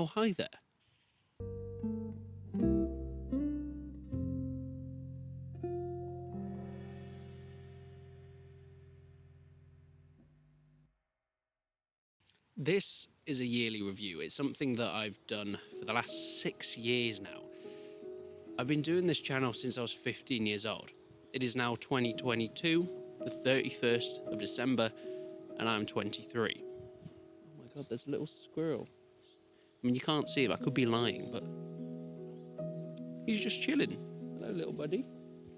Oh, hi there. This is a yearly review. It's something that I've done for the last 6 years now. I've been doing this channel since I was 15 years old. It is now 2022, the 31st of December, and I'm 23. Oh my god, there's a little squirrel. I mean, you can't see him, I could be lying, but he's just chilling. Hello, little buddy.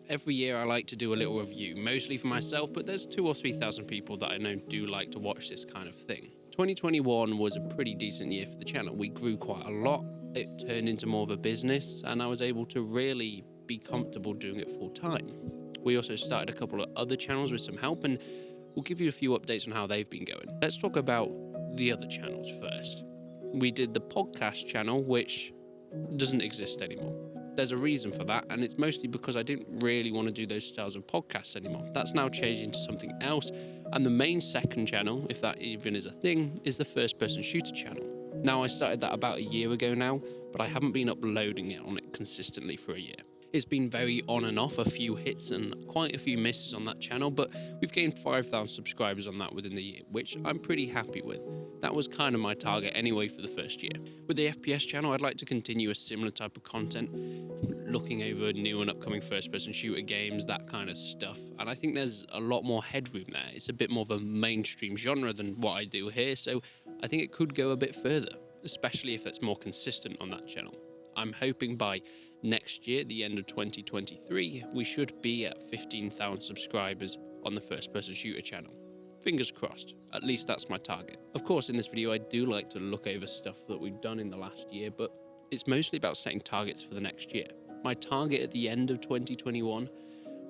Every year I like to do a little review, mostly for myself, but there's 2,000 or 3,000 people that I know do like to watch this kind of thing. 2021 was a pretty decent year for the channel. We grew quite a lot. It turned into more of a business, and I was able to really be comfortable doing it full time. We also started a couple of other channels with some help, and we'll give you a few updates on how they've been going. Let's talk about the other channels first. We did the podcast channel, which doesn't exist anymore. There's a reason for that, and it's mostly because I didn't really want to do those styles of podcasts anymore. That's now changed into something else, and the main second channel, if that even is a thing, is the first-person shooter channel. Now, I started that about a year ago now, but I haven't been uploading it on it consistently for a year. It's been very on and off, a few hits and quite a few misses on that channel, but we've gained 5,000 subscribers on that within the year, which I'm pretty happy with. That was kind of my target anyway for the first year. With the FPS channel, I'd like to continue a similar type of content, looking over new and upcoming first-person shooter games, that kind of stuff, and I think there's a lot more headroom there. It's a bit more of a mainstream genre than what I do here, so I think it could go a bit further, especially if it's more consistent on that channel. I'm hoping by next year, the end of 2023, we should be at 15,000 subscribers on the first-person shooter channel. Fingers crossed, at least that's my target. Of course, in this video, I do like to look over stuff that we've done in the last year, but it's mostly about setting targets for the next year. My target at the end of 2021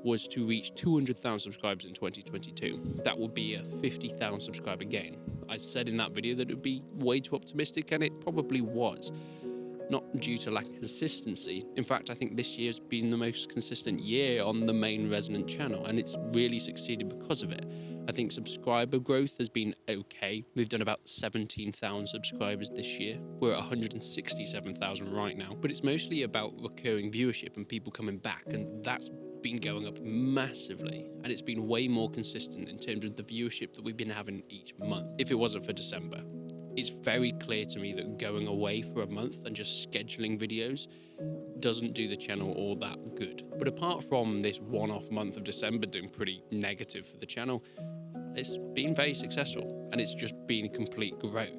was to reach 200,000 subscribers in 2022. That would be a 50,000 subscriber gain. I said in that video that it would be way too optimistic, and it probably was. Not due to lack of consistency. In fact, I think this year's been the most consistent year on the main Resonant channel, and it's really succeeded because of it. I think subscriber growth has been okay. We've done about 17,000 subscribers this year. We're at 167,000 right now, but it's mostly about recurring viewership and people coming back, and that's been going up massively, and it's been way more consistent in terms of the viewership that we've been having each month. If it wasn't for December, it's very clear to me that going away for a month and just scheduling videos doesn't do the channel all that good. But apart from this one-off month of December doing pretty negative for the channel, it's been very successful, and it's just been complete growth.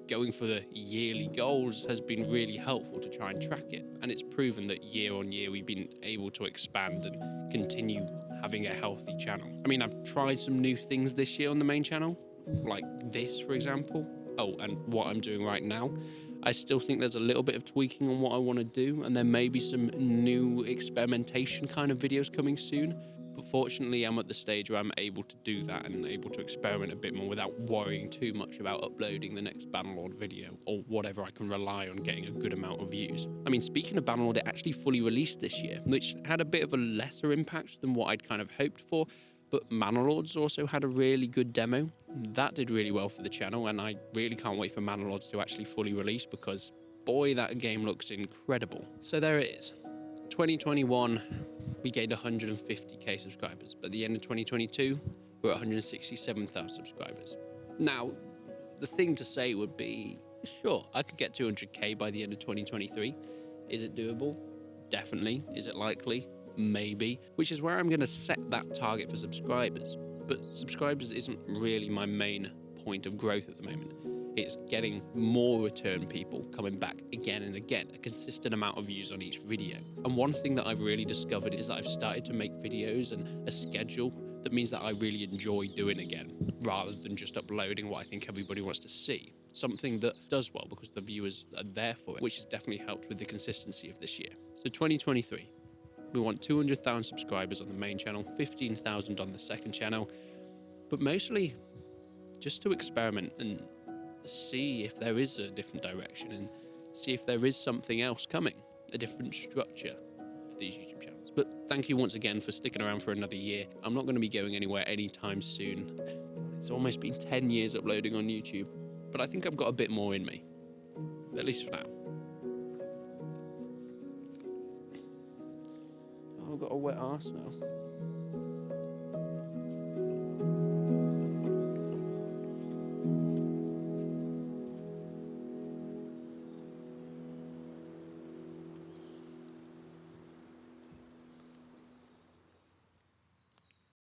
Going for the yearly goals has been really helpful to try and track it, and it's proven that year on year we've been able to expand and continue having a healthy channel. I mean, I've tried some new things this year on the main channel, like this, for example. Oh, and what I'm doing right now. I still think there's a little bit of tweaking on what I want to do, and there may be some new experimentation kind of videos coming soon. But fortunately, I'm at the stage where I'm able to do that and able to experiment a bit more without worrying too much about uploading the next Bannerlord video or whatever. I can rely on getting a good amount of views. I mean, speaking of Bannerlord, it actually fully released this year, which had a bit of a lesser impact than what I'd kind of hoped for. But Mannerlords also had a really good demo. That did really well for the channel, and I really can't wait for Mannerlords to actually fully release because, boy, that game looks incredible. So there it is. 2021, we gained 150k subscribers. But at the end of 2022, we're at 167,000 subscribers. Now, the thing to say would be, sure, I could get 200k by the end of 2023. Is it doable? Definitely. Is it likely? Maybe, which is where I'm going to set that target for subscribers. But subscribers isn't really my main point of growth at the moment. It's getting more return people coming back again and again, a consistent amount of views on each video. And one thing that I've really discovered is that I've started to make videos and a schedule that means that I really enjoy doing again, rather than just uploading what I think everybody wants to see. Something that does well because the viewers are there for it, which has definitely helped with the consistency of this year. So 2023. We want 200,000 subscribers on the main channel, 15,000 on the second channel, but mostly just to experiment and see if there is a different direction and see if there is something else coming, a different structure for these YouTube channels. But thank you once again for sticking around for another year. I'm not going to be going anywhere anytime soon. It's almost been 10 years uploading on YouTube, but I think I've got a bit more in me. at least for now. Oh, I've got a wet arse now.